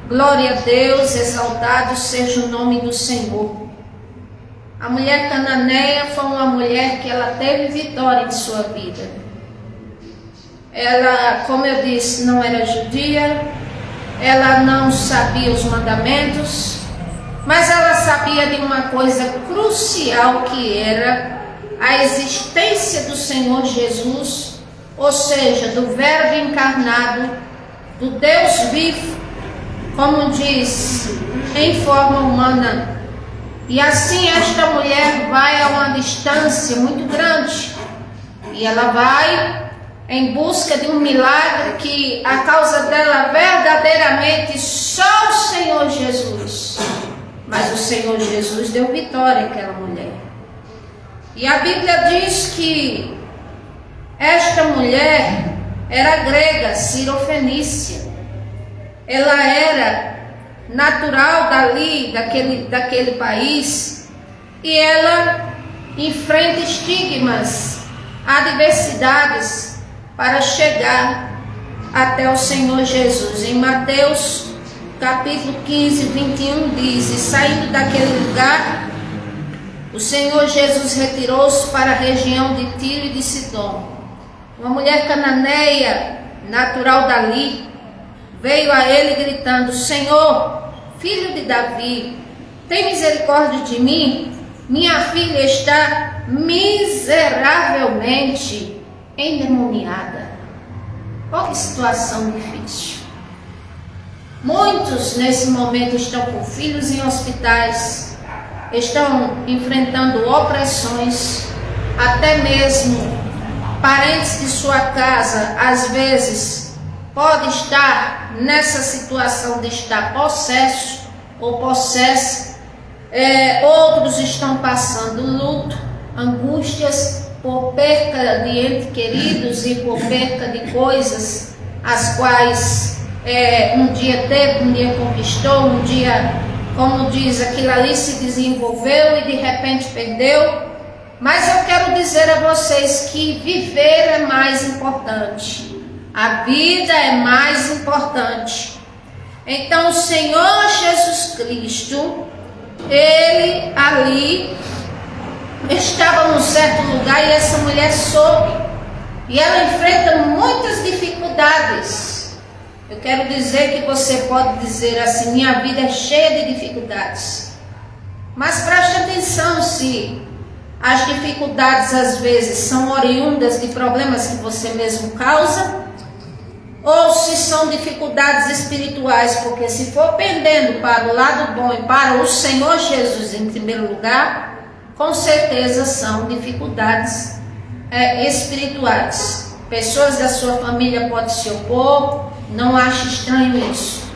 Glória a Deus, exaltado seja o nome do Senhor. A mulher cananeia foi uma mulher que ela teve vitória em sua vida. Ela, como eu disse, não era judia, ela não sabia os mandamentos, mas ela sabia de uma coisa crucial que era a existência do Senhor Jesus, ou seja, do Verbo encarnado, do Deus vivo, como diz, em forma humana. E assim esta mulher vai a uma distância muito grande. E ela vai em busca de um milagre que a causa dela verdadeiramente só o Senhor Jesus. Mas o Senhor Jesus deu vitória àquela mulher. E a Bíblia diz que esta mulher era grega, sirofenícia. Ela era natural daquele país, e ela enfrenta estigmas, adversidades para chegar até o Senhor Jesus. Em Mateus capítulo 15, 21 diz: e saindo daquele lugar, o Senhor Jesus retirou-se para a região de Tiro e de Sidom. Uma mulher cananeia, natural dali, veio a ele gritando: Senhor, filho de Davi, tem misericórdia de mim? Minha filha está miseravelmente endemoniada. Olha que situação difícil. Muitos nesse momento estão com filhos em hospitais, estão enfrentando opressões, até mesmo parentes de sua casa, às vezes, pode estar nessa situação de estar possesso ou possessa. Outros estão passando luto, angústias por perca de entes queridos e por perca de coisas as quais um dia teve, um dia conquistou, um dia, como diz, aquilo ali se desenvolveu e de repente perdeu. Mas eu quero dizer a vocês que viver é mais importante. A vida é mais importante. Então o Senhor Jesus Cristo, ele ali estava num certo lugar e essa mulher soube. E ela enfrenta muitas dificuldades. Eu quero dizer que você pode dizer assim: minha vida é cheia de dificuldades. Mas preste atenção se as dificuldades às vezes são oriundas de problemas que você mesmo causa, ou se são dificuldades espirituais, porque se for pendendo para o lado bom e para o Senhor Jesus em primeiro lugar, com certeza são dificuldades espirituais. Pessoas da sua família podem se opor, não ache estranho isso.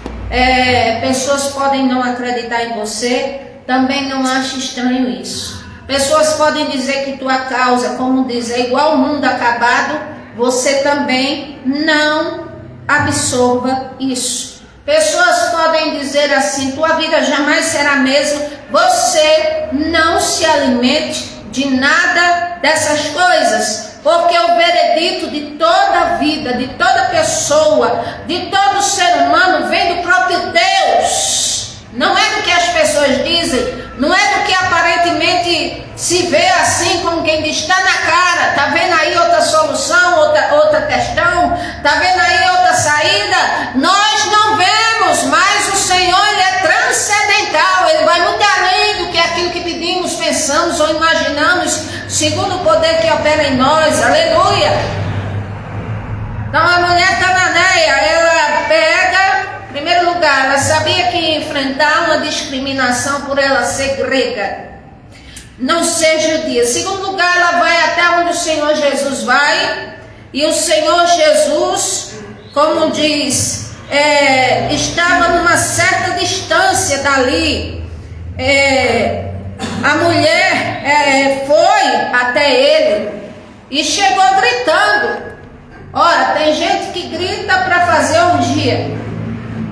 Pessoas podem não acreditar em você, também não ache estranho isso. Pessoas podem dizer que tua causa, como diz, é igual ao mundo acabado, você também não absorva isso. Pessoas podem dizer assim: tua vida jamais será a mesma, você não se alimente de nada dessas coisas, porque o veredito de toda a vida, de toda pessoa, de todo ser humano vem do próprio Deus. Não é do que as pessoas dizem, não é do que aparentemente se vê assim, como quem diz, está na cara, está vendo aí outra solução, outra questão, está vendo aí outra saída. Nós não vemos, mas o Senhor, ele é transcendental, ele vai muito além do que aquilo que pedimos, pensamos ou imaginamos, segundo o poder que opera em nós. Aleluia! Então a mulher cananeia, ela pega, em primeiro lugar, ela sabia que ia enfrentar uma discriminação por ela ser grega, não ser judia. Em segundo lugar, ela vai até onde o Senhor Jesus vai, e o Senhor Jesus, como diz, estava numa certa distância dali. A mulher foi até ele e chegou gritando. Ora, tem gente que grita para fazer orgia,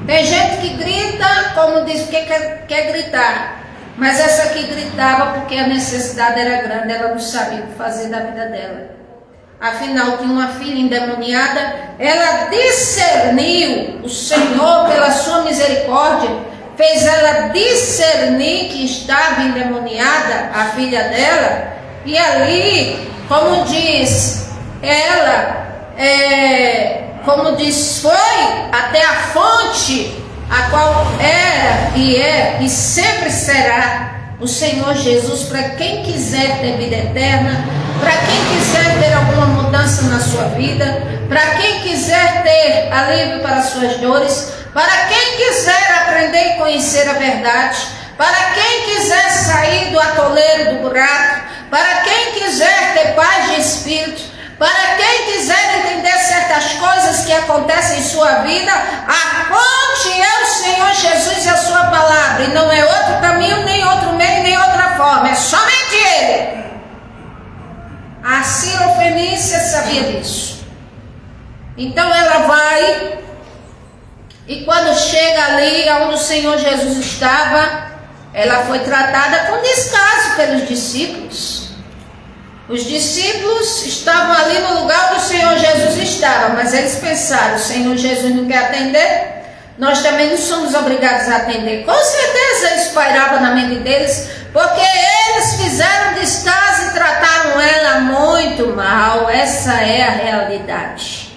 tem gente que grita, como diz, porque quer gritar. Mas essa aqui gritava porque a necessidade era grande, ela não sabia o que fazer da vida dela. afinal tinha uma filha endemoniada, ela discerniu, o Senhor, pela sua misericórdia, fez ela discernir que estava endemoniada, a filha dela, e ali, como diz, ela, como diz, foi até a fonte, a qual era e é e sempre será o Senhor Jesus, para quem quiser ter vida eterna, para quem quiser ter alguma mudança na sua vida, para quem quiser ter alívio para as suas dores, para quem quiser aprender e conhecer a verdade, para quem quiser sair do atoleiro do buraco, para quem quiser ter paz de espírito, para quem quiser entender certas coisas que acontecem em sua vida, a fonte é o Senhor Jesus e a sua palavra, e não é outro caminho, nem outro meio, nem outra forma, é somente Ele. A Sirofenícia sabia disso. Então ela vai, e quando chega ali onde o Senhor Jesus estava, ela foi tratada com descaso pelos discípulos. Os discípulos estavam ali no lugar onde o Senhor Jesus estava, mas eles pensaram, o Senhor Jesus não quer atender, nós também não somos obrigados a atender. Com certeza isso pairava na mente deles, porque eles fizeram descaso e trataram ela muito mal. Essa é a realidade.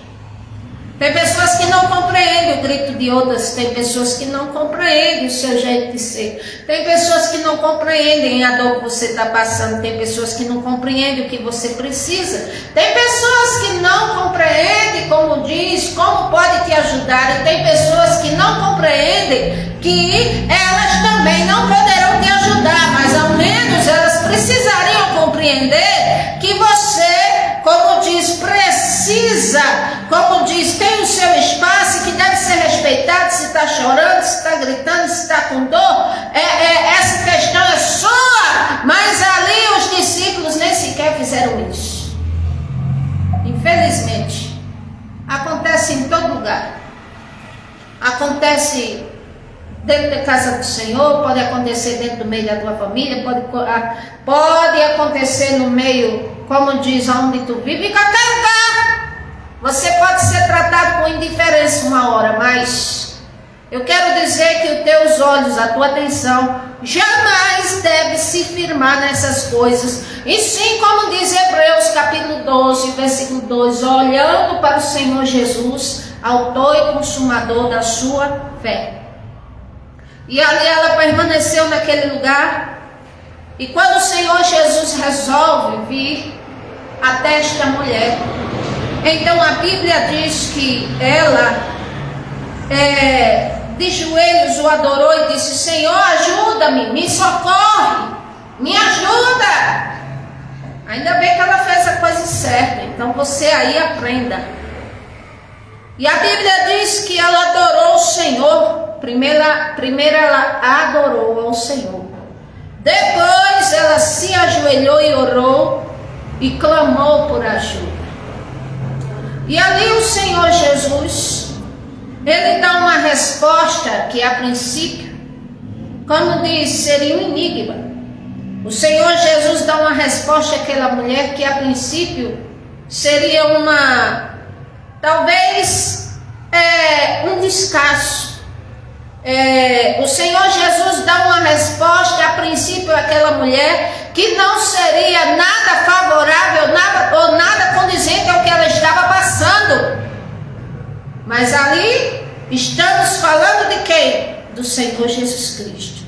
Tem pessoas que não compreendem o grito de outras, tem pessoas que não compreendem o seu jeito de ser, tem pessoas que não compreendem a dor que você está passando, tem pessoas que não compreendem o que você precisa, tem pessoas que não compreendem, como diz, como pode te ajudar, e tem pessoas que não compreendem que elas também não poderão te ajudar, mas ao menos elas precisariam compreender que você, como diz, precisa, como diz, tem o seu espaço que deve ser respeitado. Se está chorando, se está gritando, se está com dor, essa questão é sua, mas ali os discípulos nem sequer fizeram isso. Infelizmente, acontece em todo lugar. Acontece dentro da casa do Senhor, pode acontecer dentro do meio da tua família, pode acontecer no meio, como diz, onde tu vive, em qualquer lugar. Você pode ser tratado com indiferença uma hora, mas eu quero dizer que os teus olhos, a tua atenção, jamais deve se firmar nessas coisas. E sim, como diz Hebreus capítulo 12, versículo 2, olhando para o Senhor Jesus, autor e consumador da sua fé. E ali ela permaneceu naquele lugar. E quando o Senhor Jesus resolve vir até esta mulher, então a Bíblia diz que ela de joelhos o adorou e disse: Senhor, ajuda-me, me socorre, me ajuda. Ainda bem que ela fez a coisa certa, então você aí aprenda. E a Bíblia diz que ela adorou o Senhor. Primeiro ela adorou ao Senhor. Depois ela se ajoelhou e orou e clamou por ajuda. E ali o Senhor Jesus, Ele dá uma resposta que a princípio, como diz, seria um enigma. O Senhor Jesus dá uma resposta àquela mulher que a princípio seria talvez um descaso. O Senhor Jesus dá uma resposta a princípio àquela mulher que não seria nada favorável, nada condizente ao que ela estava passando. Mas ali estamos falando de quem? Do Senhor Jesus Cristo.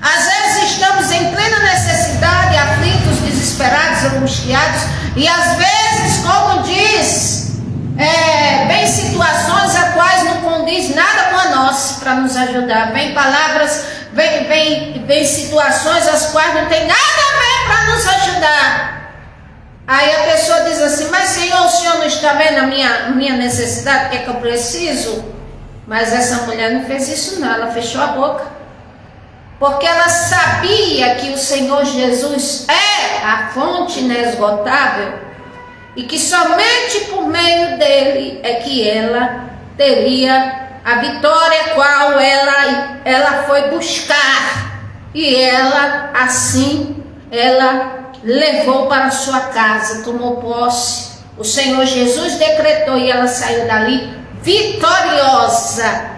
Às vezes estamos em plena necessidade, aflitos, desesperados, angustiados, e às vezes, como diz, vem situações a quais não condiz nada com a nossa para nos ajudar. Vem palavras, vem situações as quais não tem nada a ver para nos ajudar. Aí a pessoa diz assim: mas Senhor, o Senhor não está vendo a minha necessidade, o que é que eu preciso? Mas essa mulher não fez isso não, ela fechou a boca. Porque ela sabia que o Senhor Jesus é a fonte inesgotável e que somente por meio dele é que ela teria a vitória qual ela foi buscar. E ela, assim, ela levou para sua casa, tomou posse O Senhor Jesus decretou e ela saiu dali vitoriosa,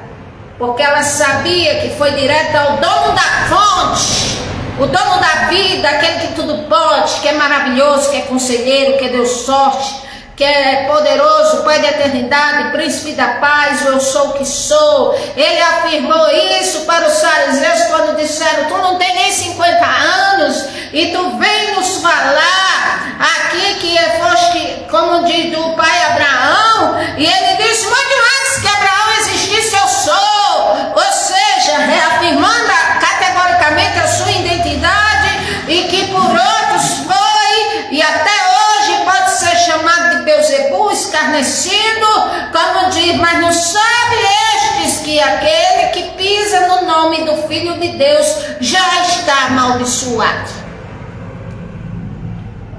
porque ela sabia que foi direto ao dono da fonte, o dono da vida, aquele que tudo pode, que é maravilhoso, que é conselheiro, que deu sorte, que é poderoso, Pai da eternidade, príncipe da paz, eu sou o que sou. Ele afirmou isso para os fariseus quando disseram: tu não tem nem 50 anos e tu vem nos falar aqui que foste como diz do pai Abraão. E ele disse: muito antes que Abraão existisse eu sou. Ou seja, reafirmando categoricamente a sua identidade, e que por outros foi e até hoje pode ser chamado de Beelzebul, escarnecido, como diz, mas não sabe estes que aquele que pisa no nome do Filho de Deus já está amaldiçoado.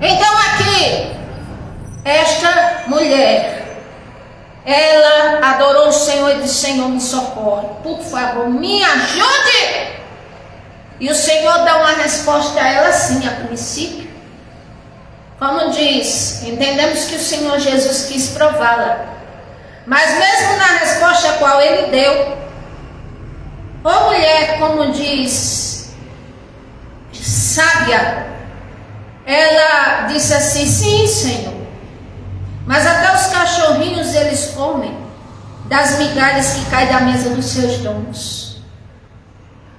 Então aqui, esta mulher, ela adorou o Senhor e disse: Senhor, me socorre, por favor, me ajude. E o Senhor dá uma resposta a ela assim, a princípio. Como diz, entendemos que o Senhor Jesus quis prová-la. Mas mesmo na resposta a qual ele deu, ô mulher, como diz, sábia, ela disse assim: sim, Senhor, mas até os cachorrinhos eles comem das migalhas que caem da mesa dos seus donos.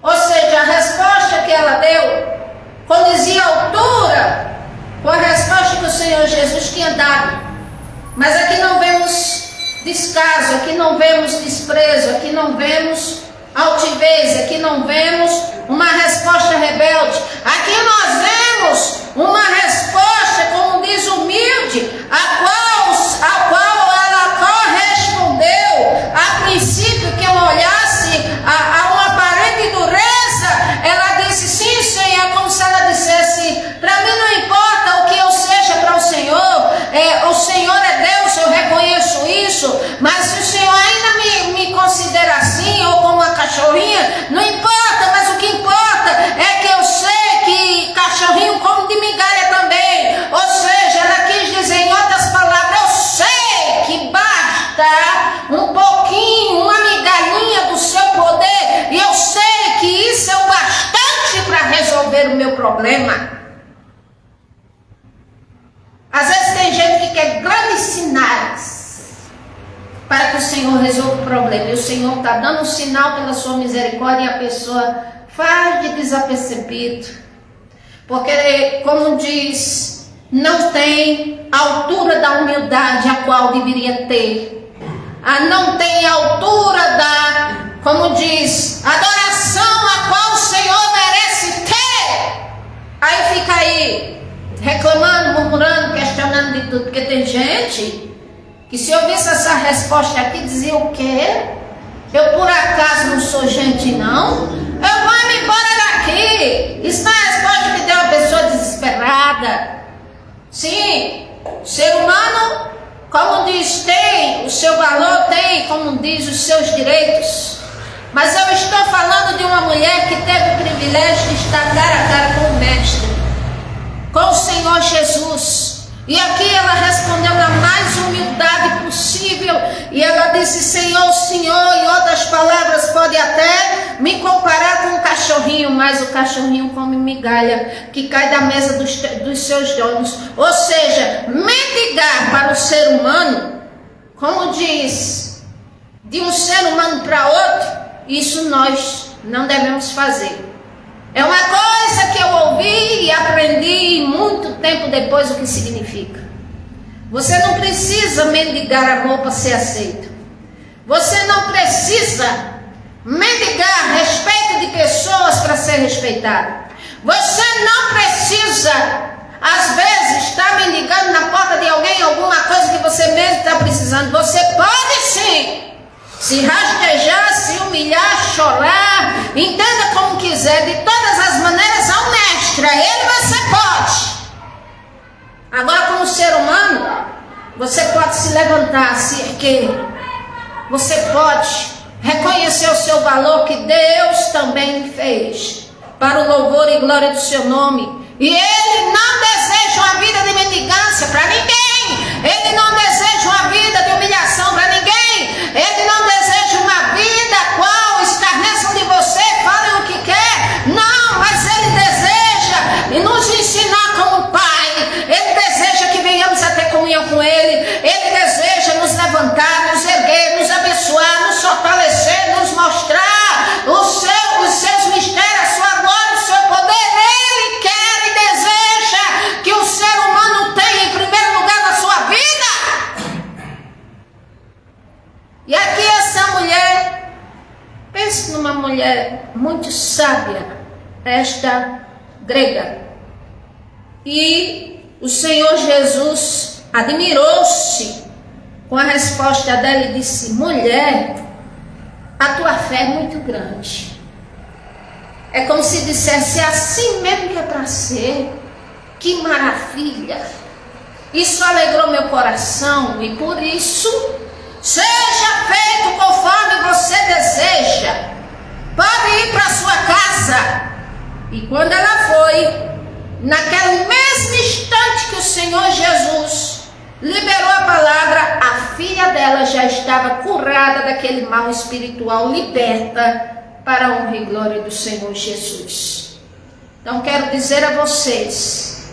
Ou seja, a resposta que ela deu condizia à altura com a resposta que o Senhor Jesus tinha dado. Mas aqui não vemos descaso, aqui não vemos desprezo, aqui não vemos altivez, aqui não vemos uma resposta rebelde. Aqui nós vemos uma resposta, como diz, humilde, a qual ela correspondeu. A princípio, que ela olhasse a uma aparente dureza, ela disse: sim, Senhor, como se ela dissesse: para mim não importa o que eu seja para o Senhor, o Senhor é Deus, eu reconheço isso, mas se o Senhor ainda me considera assim, ou como uma cachorrinha, não importa, mas o que importa é que eu sei que cachorrinho come de migalha também. Ou seja, ela quis dizer, em outras palavras, eu sei que basta um pouquinho, uma migalhinha do seu poder, e eu sei que isso é o bastante para resolver o meu problema. Às vezes tem gente que quer grandes sinais para que o Senhor resolva o problema, e o Senhor está dando um sinal pela sua misericórdia, e a pessoa faz de desapercebido, porque, como diz, não tem a altura da humildade a qual deveria ter, não tem a altura da, como diz, adoração a qual o Senhor merece ter. Aí fica aí reclamando, murmurando, questionando de tudo, porque tem gente que, se ouvisse essa resposta aqui, dizia: o quê? Eu por acaso não sou gente não? Eu vou me embora daqui. Isso não é a resposta que deu uma pessoa desesperada. Sim, o ser humano, como diz, tem o seu valor, tem, como diz, os seus direitos. Mas eu estou falando de uma mulher que teve o privilégio de estar cara a cara com o Mestre, com o Senhor Jesus. E aqui ela respondeu na mais humildade possível, e ela disse: Senhor, o Senhor, em outras palavras, pode até me comparar com um cachorrinho, mas o cachorrinho come migalha que cai da mesa dos seus donos. Ou seja, mendigar para o ser humano, como diz, de um ser humano para outro, isso nós não devemos fazer. É uma coisa que eu ouvi e aprendi muito tempo depois o que significa. Você não precisa mendigar amor para ser aceito. Você não precisa mendigar respeito de pessoas para ser respeitado. Você não precisa, às vezes, estar mendigando na porta de alguém alguma coisa que você mesmo está precisando. Você pode sim se rastejar, se humilhar, chorar, entenda como quiser, de todas as maneiras ao Mestre, a Ele você pode. Agora, como ser humano, você pode se levantar, se erguer, você pode reconhecer o seu valor que Deus também lhe fez, para o louvor e glória do seu nome. E Ele não deseja uma vida de mendigância para ninguém. Ele não deseja uma vida de humilhação para ninguém. Ele não deseja uma vida a qual escarneçam de você, falem o que quer. Não, mas Ele deseja nos ensinar como Pai. Ele deseja que venhamos a ter comunhão com Ele. Ele deseja nos levantar, nos erguer, nos abençoar, nos fortalecer, nos mostrar os seus mistérios, a sua glória, o seu poder. Ele quer e deseja que o ser humano tenha em primeiro lugar na sua vida. E aqui essa mulher, pense numa mulher muito sábia, esta grega. E o Senhor Jesus admirou-se com a resposta dela e disse: mulher, a tua fé é muito grande. É como se dissesse: assim mesmo que é para ser. Que maravilha! Isso alegrou meu coração e por isso, seja feito conforme você deseja. Pode ir para sua casa. E quando ela foi, naquele mesmo instante que o Senhor Jesus liberou a palavra, a filha dela já estava curada daquele mal espiritual, liberta para a honra e glória do Senhor Jesus. Então quero dizer a vocês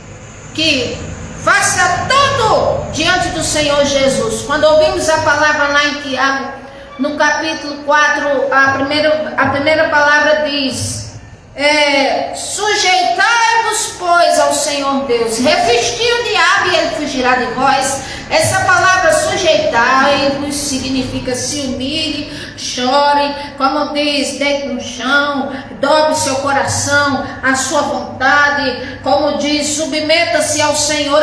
que faça tudo diante do Senhor Jesus. Quando ouvimos a palavra lá em Tiago, no capítulo 4, a primeira palavra diz: sujeitai-vos, pois, ao Senhor Deus, revesti o diabo e ele fugirá de vós. Essa palavra sujeitai-vos significa se humilhe, chore, como diz, deite no chão, dobre seu coração, a sua vontade, como diz, submeta-se ao Senhor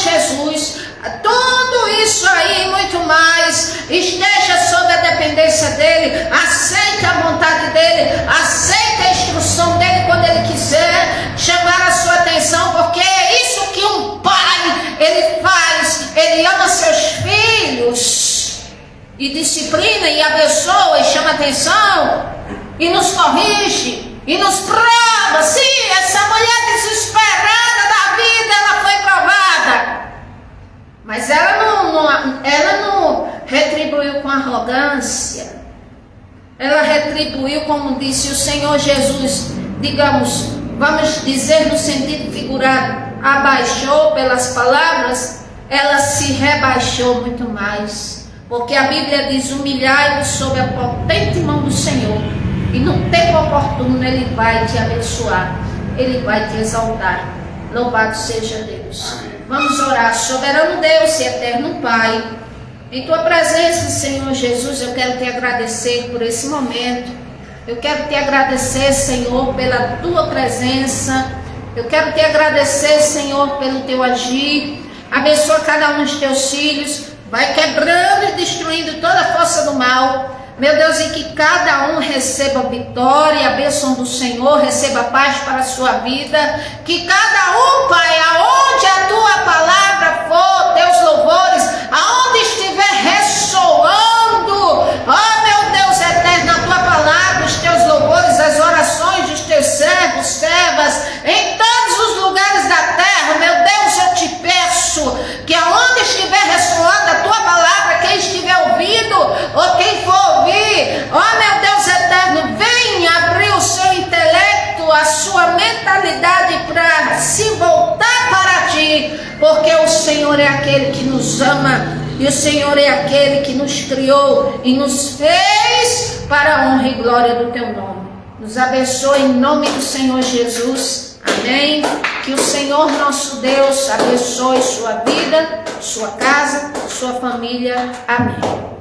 Jesus. Tudo isso aí e muito mais, esteja sob a dependência dele, aceite a vontade dele, aceite a instrução dele quando ele quiser chamar a sua atenção, porque é isso que um pai, ele faz. Ele ama seus filhos e disciplina e abençoa e chama atenção e nos corrige e nos prova. Sim, essa mulher desesperada da vida, ela foi provada. Mas ela não retribuiu com arrogância. Ela retribuiu, como disse o Senhor Jesus, digamos, vamos dizer no sentido figurado, abaixou pelas palavras, ela se rebaixou muito mais. Porque a Bíblia diz: humilhai-vos sob a potente mão do Senhor, e no tempo oportuno Ele vai te abençoar, Ele vai te exaltar. Louvado seja Deus. Vamos orar. Soberano Deus e eterno Pai, em Tua presença, Senhor Jesus, eu quero Te agradecer por esse momento. Eu quero Te agradecer, Senhor, pela Tua presença. Eu quero Te agradecer, Senhor, pelo Teu agir. Abençoa cada um dos Teus filhos. Vai quebrando e destruindo toda a força do mal. Meu Deus, e que cada um receba vitória, a bênção do Senhor, receba paz para a sua vida. Que cada um, Pai, aonde a Tua palavra for, Teus louvores, aonde estiver ressoando, ó meu Deus eterno, a Tua palavra, os Teus louvores, as orações dos Teus servos, servas, em todos os lugares da terra, meu Deus, eu te peço que aonde estiver ressoando a Tua palavra, quem estiver ouvindo, ou quem for ouvir, ó meu Deus eterno, venha abrir o seu intelecto, a sua mentalidade para se voltar para Ti, porque o Senhor é aquele que nos ama, e o Senhor é aquele que nos criou e nos fez para a honra e glória do Teu nome. Nos abençoe em nome do Senhor Jesus. Amém. Que o Senhor nosso Deus abençoe sua vida, sua casa, sua família. Amém.